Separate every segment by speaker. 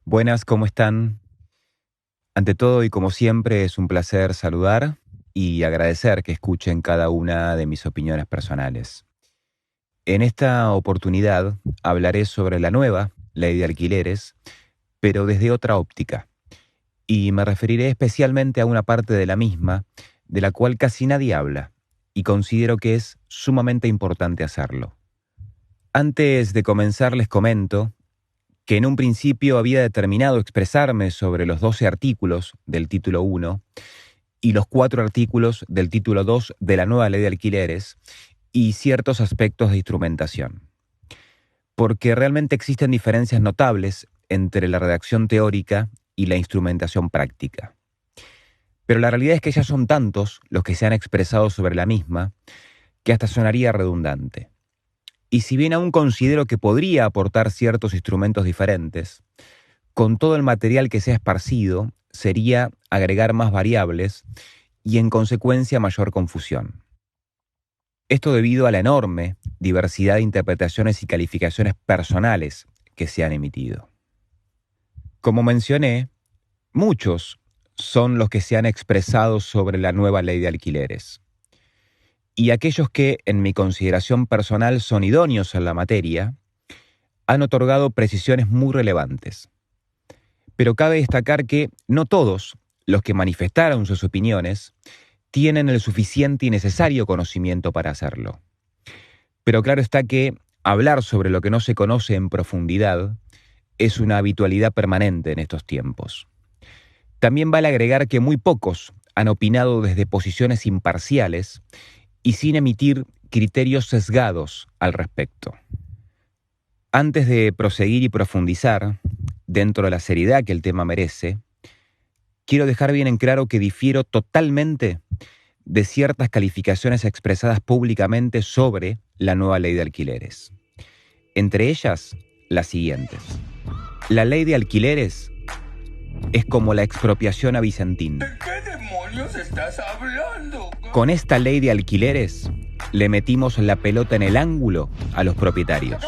Speaker 1: Buenas, ¿cómo están? Ante todo y como siempre es un placer saludar y agradecer que escuchen cada una de mis opiniones personales. En esta oportunidad hablaré sobre la nueva ley de alquileres, pero desde otra óptica, y me referiré especialmente a una parte de la misma de la cual casi nadie habla, y considero que es sumamente importante hacerlo. Antes de comenzar les comento que en un principio había determinado expresarme sobre los 12 artículos del título 1 y los 4 artículos del título 2 de la nueva ley de alquileres y ciertos aspectos de instrumentación. Porque realmente existen diferencias notables entre la redacción teórica y la instrumentación práctica. Pero la realidad es que ya son tantos los que se han expresado sobre la misma que hasta sonaría redundante. Y si bien aún considero que podría aportar ciertos instrumentos diferentes, con todo el material que se ha esparcido, sería agregar más variables y en consecuencia mayor confusión. Esto debido a la enorme diversidad de interpretaciones y calificaciones personales que se han emitido. Como mencioné, muchos son los que se han expresado sobre la nueva ley de alquileres. Y aquellos que, en mi consideración personal, son idóneos en la materia, han otorgado precisiones muy relevantes. Pero cabe destacar que no todos los que manifestaron sus opiniones tienen el suficiente y necesario conocimiento para hacerlo. Pero claro está que hablar sobre lo que no se conoce en profundidad es una habitualidad permanente en estos tiempos. También vale agregar que muy pocos han opinado desde posiciones imparciales y sin emitir criterios sesgados al respecto. Antes de proseguir y profundizar, dentro de la seriedad que el tema merece, quiero dejar bien en claro que difiero totalmente de ciertas calificaciones expresadas públicamente sobre la nueva ley de alquileres. Entre ellas, las siguientes. La ley de alquileres es como la expropiación a Vicentín.
Speaker 2: ¿De qué demonios estás hablando?
Speaker 1: Con esta ley de alquileres le metimos la pelota en el ángulo a los propietarios.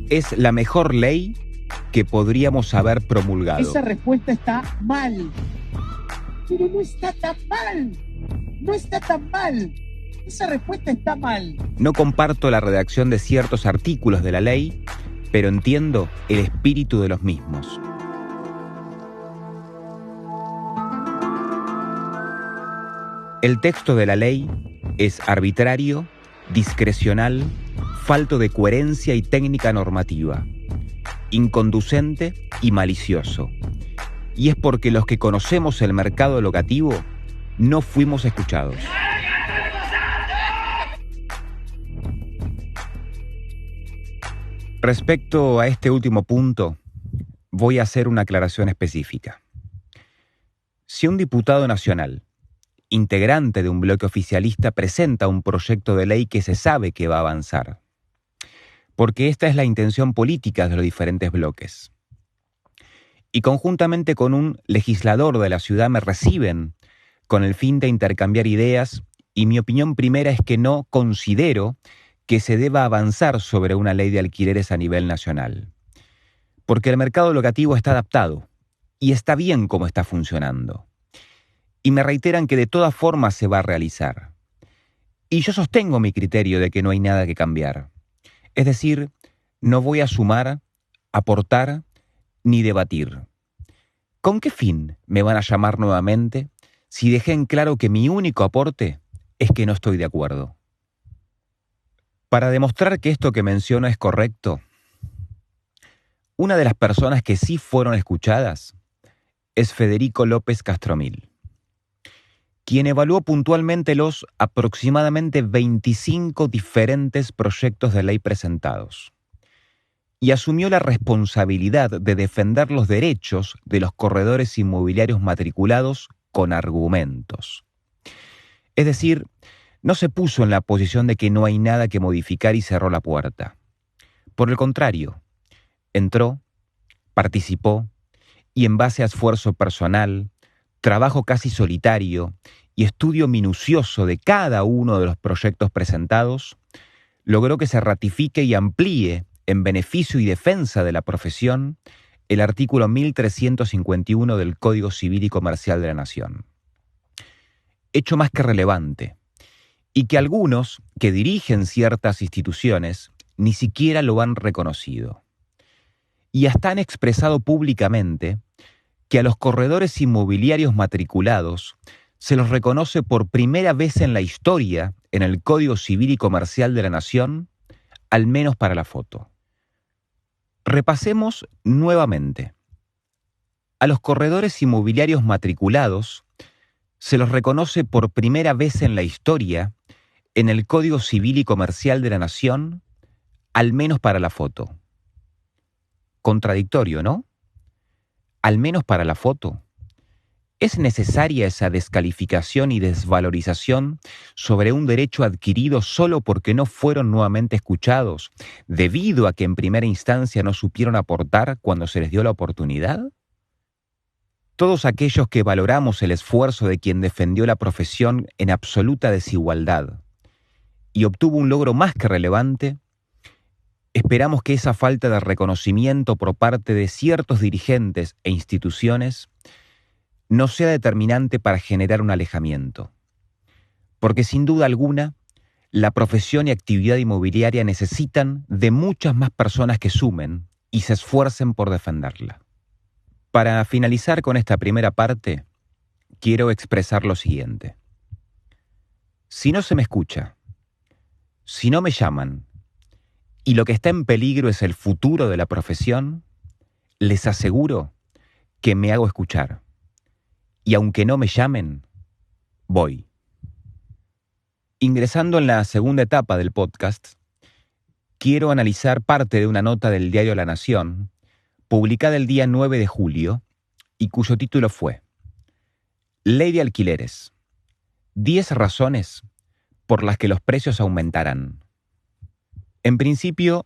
Speaker 1: Es la mejor ley que podríamos haber promulgado.
Speaker 3: Esa respuesta está mal. Pero no está tan mal. No está tan mal. Esa respuesta está mal.
Speaker 1: No comparto la redacción de ciertos artículos de la ley, pero entiendo el espíritu de los mismos. El texto de la ley es arbitrario, discrecional, falto de coherencia y técnica normativa, inconducente y malicioso. Y es porque los que conocemos el mercado locativo no fuimos escuchados. Respecto a este último punto, voy a hacer una aclaración específica. Si un diputado nacional, integrante de un bloque oficialista, presenta un proyecto de ley que se sabe que va a avanzar, porque esta es la intención política de los diferentes bloques, y conjuntamente con un legislador de la ciudad me reciben con el fin de intercambiar ideas, y mi opinión primera es que no considero que se deba avanzar sobre una ley de alquileres a nivel nacional, porque el mercado locativo está adaptado y está bien como está funcionando. Y me reiteran que de todas formas se va a realizar. Y yo sostengo mi criterio de que no hay nada que cambiar. Es decir, no voy a sumar, aportar ni debatir. ¿Con qué fin me van a llamar nuevamente si dejé en claro que mi único aporte es que no estoy de acuerdo? Para demostrar que esto que menciono es correcto, una de las personas que sí fueron escuchadas es Federico López Castromil, quien evaluó puntualmente los aproximadamente 25 diferentes proyectos de ley presentados y asumió la responsabilidad de defender los derechos de los corredores inmobiliarios matriculados con argumentos. Es decir, no se puso en la posición de que no hay nada que modificar y cerró la puerta. Por el contrario, entró, participó y en base a esfuerzo personal, trabajo casi solitario y estudio minucioso de cada uno de los proyectos presentados, logró que se ratifique y amplíe en beneficio y defensa de la profesión el artículo 1351 del Código Civil y Comercial de la Nación. Hecho más que relevante, y que algunos que dirigen ciertas instituciones ni siquiera lo han reconocido. Y hasta han expresado públicamente que a los corredores inmobiliarios matriculados se los reconoce por primera vez en la historia en el Código Civil y Comercial de la Nación, al menos para la foto. Repasemos nuevamente. A los corredores inmobiliarios matriculados se los reconoce por primera vez en la historia en el Código Civil y Comercial de la Nación, al menos para la foto. Contradictorio, ¿no? Al menos para la foto. ¿Es necesaria esa descalificación y desvalorización sobre un derecho adquirido solo porque no fueron nuevamente escuchados, debido a que en primera instancia no supieron aportar cuando se les dio la oportunidad? Todos aquellos que valoramos el esfuerzo de quien defendió la profesión en absoluta desigualdad y obtuvo un logro más que relevante, esperamos que esa falta de reconocimiento por parte de ciertos dirigentes e instituciones no sea determinante para generar un alejamiento. Porque sin duda alguna, la profesión y actividad inmobiliaria necesitan de muchas más personas que sumen y se esfuercen por defenderla. Para finalizar con esta primera parte, quiero expresar lo siguiente. Si no se me escucha, si no me llaman, y lo que está en peligro es el futuro de la profesión, les aseguro que me hago escuchar. Y aunque no me llamen, voy. Ingresando en la segunda etapa del podcast, quiero analizar parte de una nota del diario La Nación, publicada el día 9 de julio, y cuyo título fue Ley de alquileres. 10 razones por las que los precios aumentarán. En principio,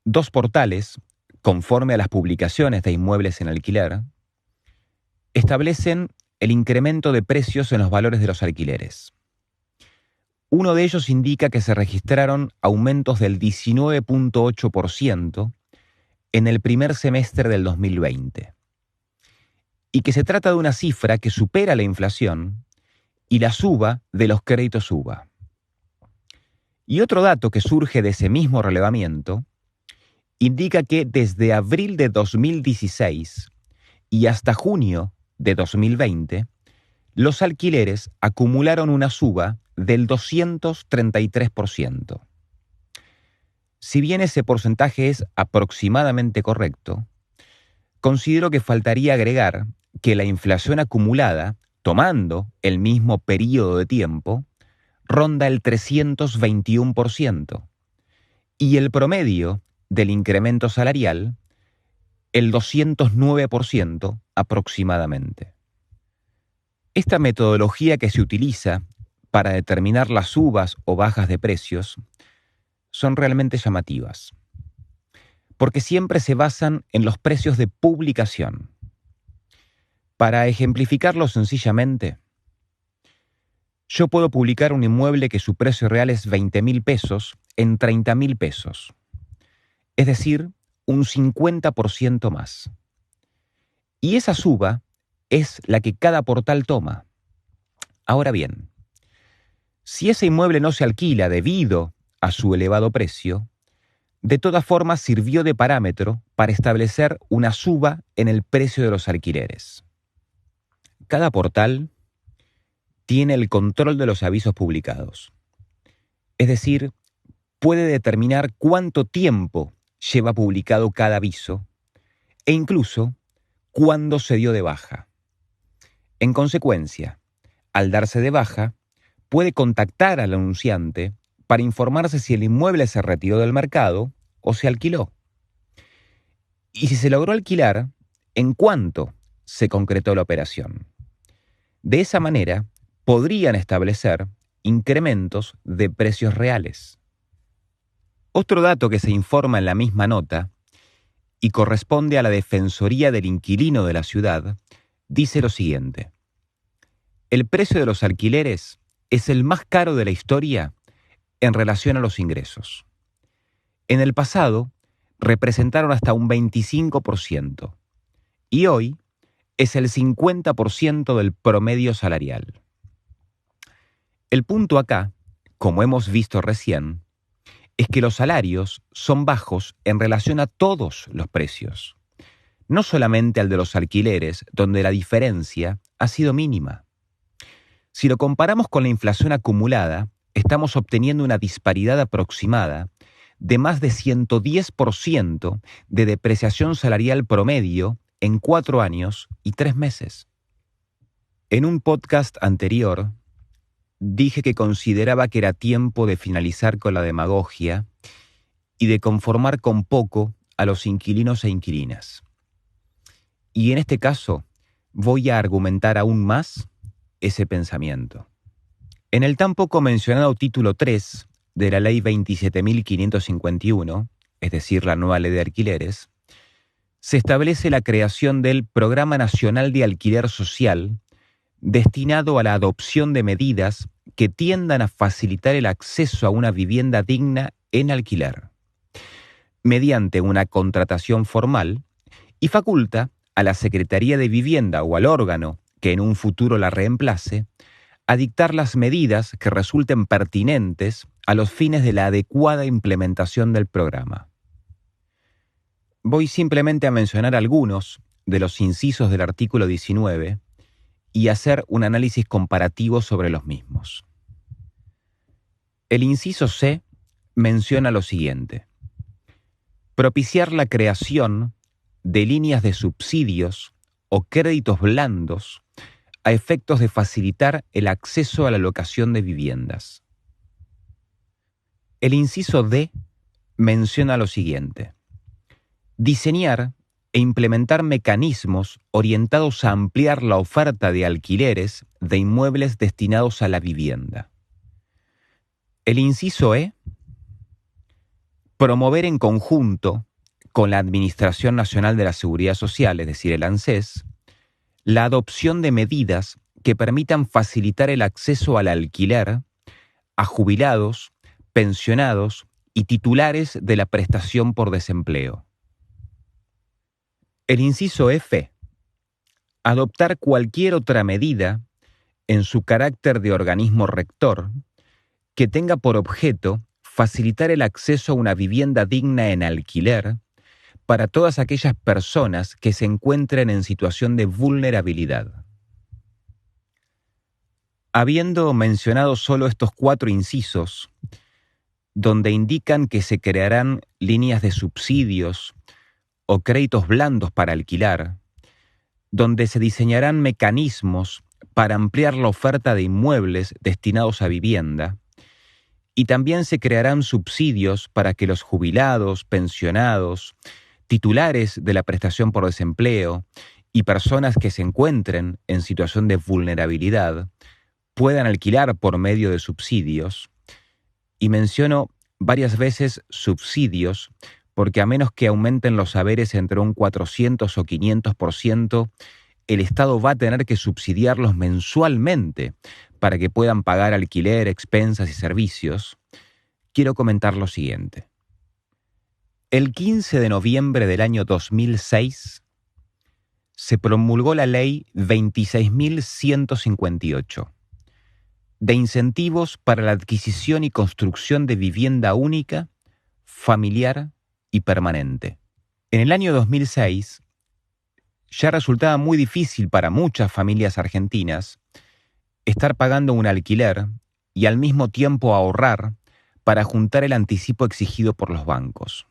Speaker 1: 2 portales, conforme a las publicaciones de inmuebles en alquiler, establecen el incremento de precios en los valores de los alquileres. Uno de ellos indica que se registraron aumentos del 19.8% en el primer semestre del 2020, y que se trata de una cifra que supera la inflación y la suba de los créditos UVA. Y otro dato que surge de ese mismo relevamiento indica que desde abril de 2016 y hasta junio de 2020, los alquileres acumularon una suba del 233%. Si bien ese porcentaje es aproximadamente correcto, considero que faltaría agregar que la inflación acumulada, tomando el mismo periodo de tiempo, ronda el 321%, y el promedio del incremento salarial el 209% aproximadamente. Esta metodología que se utiliza para determinar las subas o bajas de precios son realmente llamativas, porque siempre se basan en los precios de publicación. Para ejemplificarlo sencillamente, yo puedo publicar un inmueble que su precio real es 20.000 pesos en 30.000 pesos, es decir, un 50% más. Y esa suba es la que cada portal toma. Ahora bien, si ese inmueble no se alquila debido a su elevado precio, de todas formas sirvió de parámetro para establecer una suba en el precio de los alquileres. Cada portal tiene el control de los avisos publicados. Es decir, puede determinar cuánto tiempo lleva publicado cada aviso e incluso cuándo se dio de baja. En consecuencia, al darse de baja, puede contactar al anunciante para informarse si el inmueble se retiró del mercado o se alquiló. Y si se logró alquilar, ¿en cuánto se concretó la operación? De esa manera, podrían establecer incrementos de precios reales. Otro dato que se informa en la misma nota y corresponde a la Defensoría del Inquilino de la ciudad, dice lo siguiente. El precio de los alquileres es el más caro de la historia en relación a los ingresos. En el pasado, representaron hasta un 25%, y hoy es el 50% del promedio salarial. El punto acá, como hemos visto recién, es que los salarios son bajos en relación a todos los precios, no solamente al de los alquileres, donde la diferencia ha sido mínima. Si lo comparamos con la inflación acumulada, estamos obteniendo una disparidad aproximada de más de 110% de depreciación salarial promedio en 4 años y 3 meses. En un podcast anterior, dije que consideraba que era tiempo de finalizar con la demagogia y de conformar con poco a los inquilinos e inquilinas. Y en este caso, voy a argumentar aún más ese pensamiento. En el tan poco mencionado título 3 de la Ley 27.551, es decir, la nueva Ley de Alquileres, se establece la creación del Programa Nacional de Alquiler Social, destinado a la adopción de medidas que tiendan a facilitar el acceso a una vivienda digna en alquiler, mediante una contratación formal, y faculta a la Secretaría de Vivienda o al órgano que en un futuro la reemplace, a dictar las medidas que resulten pertinentes a los fines de la adecuada implementación del programa. Voy simplemente a mencionar algunos de los incisos del artículo 19 y hacer un análisis comparativo sobre los mismos. El inciso C menciona lo siguiente: propiciar la creación de líneas de subsidios o créditos blandos a efectos de facilitar el acceso a la locación de viviendas. El inciso D menciona lo siguiente: diseñar e implementar mecanismos orientados a ampliar la oferta de alquileres de inmuebles destinados a la vivienda. El inciso E, promover en conjunto con la Administración Nacional de la Seguridad Social, es decir, el ANSES, la adopción de medidas que permitan facilitar el acceso al alquiler a jubilados, pensionados y titulares de la prestación por desempleo. El inciso F, adoptar cualquier otra medida en su carácter de organismo rector que tenga por objeto facilitar el acceso a una vivienda digna en alquiler para todas aquellas personas que se encuentren en situación de vulnerabilidad. Habiendo mencionado solo estos 4 incisos, donde indican que se crearán líneas de subsidios o créditos blandos para alquilar, donde se diseñarán mecanismos para ampliar la oferta de inmuebles destinados a vivienda, y también se crearán subsidios para que los jubilados, pensionados, titulares de la prestación por desempleo y personas que se encuentren en situación de vulnerabilidad puedan alquilar por medio de subsidios. Y menciono varias veces subsidios porque a menos que aumenten los haberes entre un 400 o 500%, el Estado va a tener que subsidiarlos mensualmente para que puedan pagar alquiler, expensas y servicios. Quiero comentar lo siguiente. El 15 de noviembre del año 2006 se promulgó la Ley 26.158 de incentivos para la adquisición y construcción de vivienda única, familiar y permanente. En el año 2006 ya resultaba muy difícil para muchas familias argentinas estar pagando un alquiler y al mismo tiempo ahorrar para juntar el anticipo exigido por los bancos.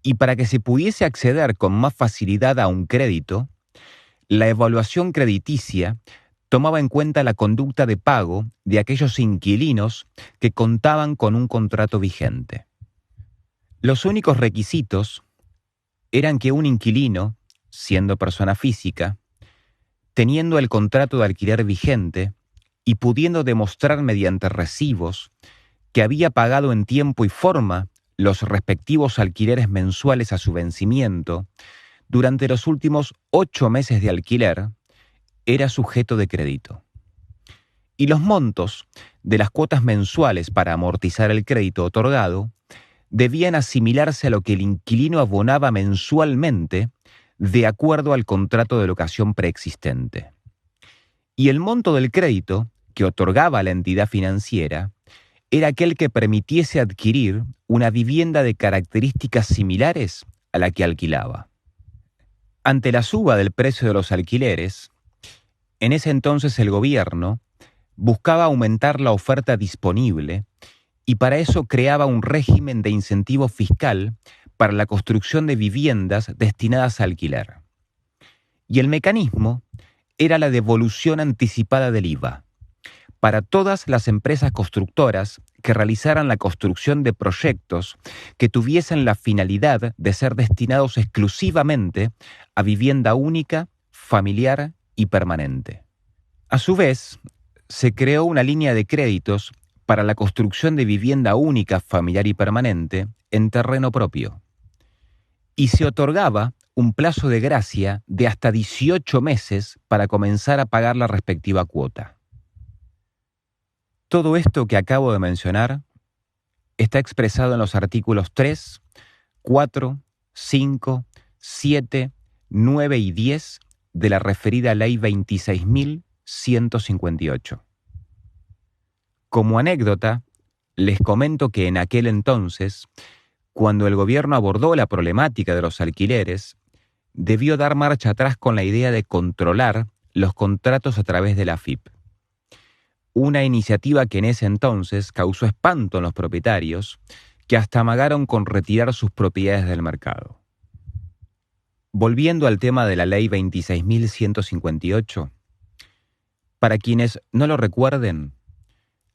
Speaker 1: Y para que se pudiese acceder con más facilidad a un crédito, la evaluación crediticia tomaba en cuenta la conducta de pago de aquellos inquilinos que contaban con un contrato vigente. Los únicos requisitos eran que un inquilino, siendo persona física, teniendo el contrato de alquiler vigente y pudiendo demostrar mediante recibos que había pagado en tiempo y forma los respectivos alquileres mensuales a su vencimiento durante los últimos 8 meses de alquiler, era sujeto de crédito. Y los montos de las cuotas mensuales para amortizar el crédito otorgado debían asimilarse a lo que el inquilino abonaba mensualmente de acuerdo al contrato de locación preexistente. Y el monto del crédito que otorgaba la entidad financiera era aquel que permitiese adquirir una vivienda de características similares a la que alquilaba. Ante la suba del precio de los alquileres, en ese entonces el gobierno buscaba aumentar la oferta disponible y para eso creaba un régimen de incentivo fiscal para la construcción de viviendas destinadas a alquiler. Y el mecanismo era la devolución anticipada del IVA para todas las empresas constructoras que realizaran la construcción de proyectos que tuviesen la finalidad de ser destinados exclusivamente a vivienda única, familiar y permanente. A su vez, se creó una línea de créditos para la construcción de vivienda única, familiar y permanente en terreno propio. Y se otorgaba un plazo de gracia de hasta 18 meses para comenzar a pagar la respectiva cuota. Todo esto que acabo de mencionar está expresado en los artículos 3, 4, 5, 7, 9 y 10 de la referida Ley 26.158. Como anécdota, les comento que en aquel entonces, cuando el gobierno abordó la problemática de los alquileres, debió dar marcha atrás con la idea de controlar los contratos a través de la AFIP. Una iniciativa que en ese entonces causó espanto en los propietarios, que hasta amagaron con retirar sus propiedades del mercado. Volviendo al tema de la Ley 26.158, para quienes no lo recuerden,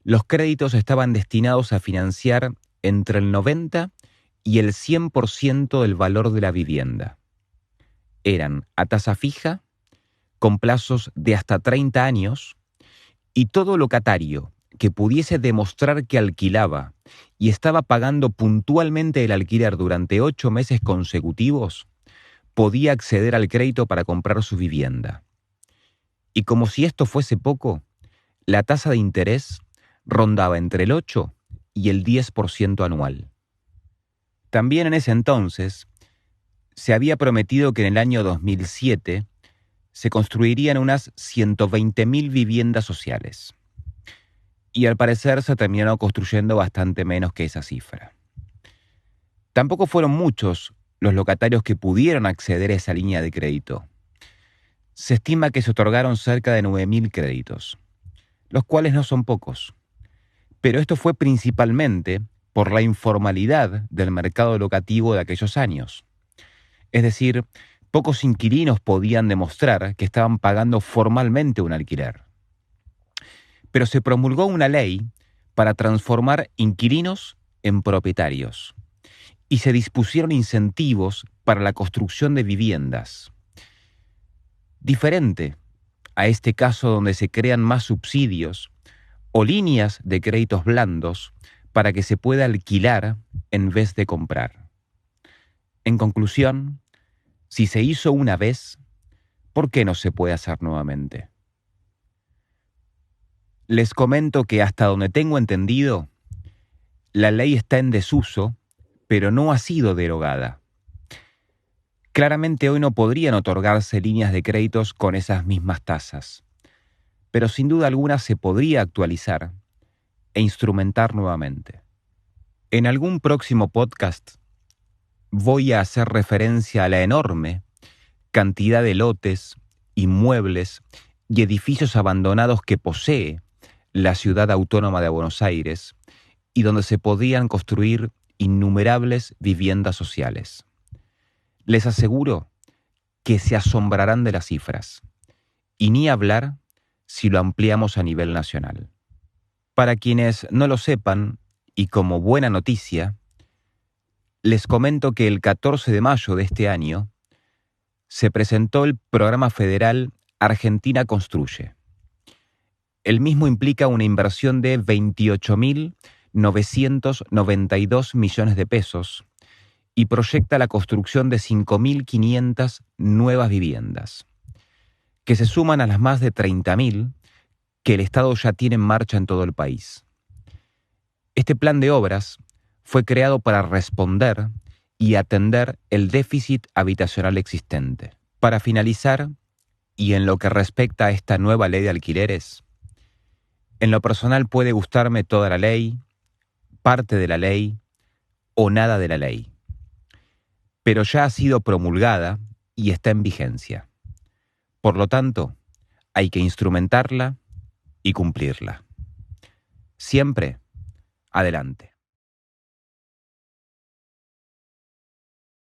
Speaker 1: los créditos estaban destinados a financiar entre el 90 y el 100% del valor de la vivienda. Eran a tasa fija, con plazos de hasta 30 años, y todo locatario que pudiese demostrar que alquilaba y estaba pagando puntualmente el alquiler durante 8 meses consecutivos, podía acceder al crédito para comprar su vivienda. Y como si esto fuese poco, la tasa de interés rondaba entre el 8 y el 10% anual. También en ese entonces se había prometido que en el año 2007 se construirían unas 120.000 viviendas sociales. Y al parecer se terminaron construyendo bastante menos que esa cifra. Tampoco fueron muchos los locatarios que pudieron acceder a esa línea de crédito. Se estima que se otorgaron cerca de 9.000 créditos, los cuales no son pocos. Pero esto fue principalmente por la informalidad del mercado locativo de aquellos años. Es decir, pocos inquilinos podían demostrar que estaban pagando formalmente un alquiler. Pero se promulgó una ley para transformar inquilinos en propietarios y se dispusieron incentivos para la construcción de viviendas. Diferente a este caso donde se crean más subsidios o líneas de créditos blandos para que se pueda alquilar en vez de comprar. En conclusión, si se hizo una vez, ¿por qué no se puede hacer nuevamente? Les comento que hasta donde tengo entendido, la ley está en desuso, pero no ha sido derogada. Claramente hoy no podrían otorgarse líneas de créditos con esas mismas tasas, pero sin duda alguna se podría actualizar e instrumentar nuevamente. En algún próximo podcast voy a hacer referencia a la enorme cantidad de lotes, inmuebles y edificios abandonados que posee la Ciudad Autónoma de Buenos Aires y donde se podían construir innumerables viviendas sociales. Les aseguro que se asombrarán de las cifras, y ni hablar si lo ampliamos a nivel nacional. Para quienes no lo sepan, y como buena noticia, les comento que el 14 de mayo de este año se presentó el programa federal Argentina Construye. El mismo implica una inversión de 28.992 millones de pesos y proyecta la construcción de 5.500 nuevas viviendas, que se suman a las más de 30.000 que el Estado ya tiene en marcha en todo el país. Este plan de obras fue creado para responder y atender el déficit habitacional existente. Para finalizar, y en lo que respecta a esta nueva ley de alquileres, en lo personal puede gustarme toda la ley, parte de la ley o nada de la ley, pero ya ha sido promulgada y está en vigencia. Por lo tanto, hay que instrumentarla y cumplirla. Siempre, adelante.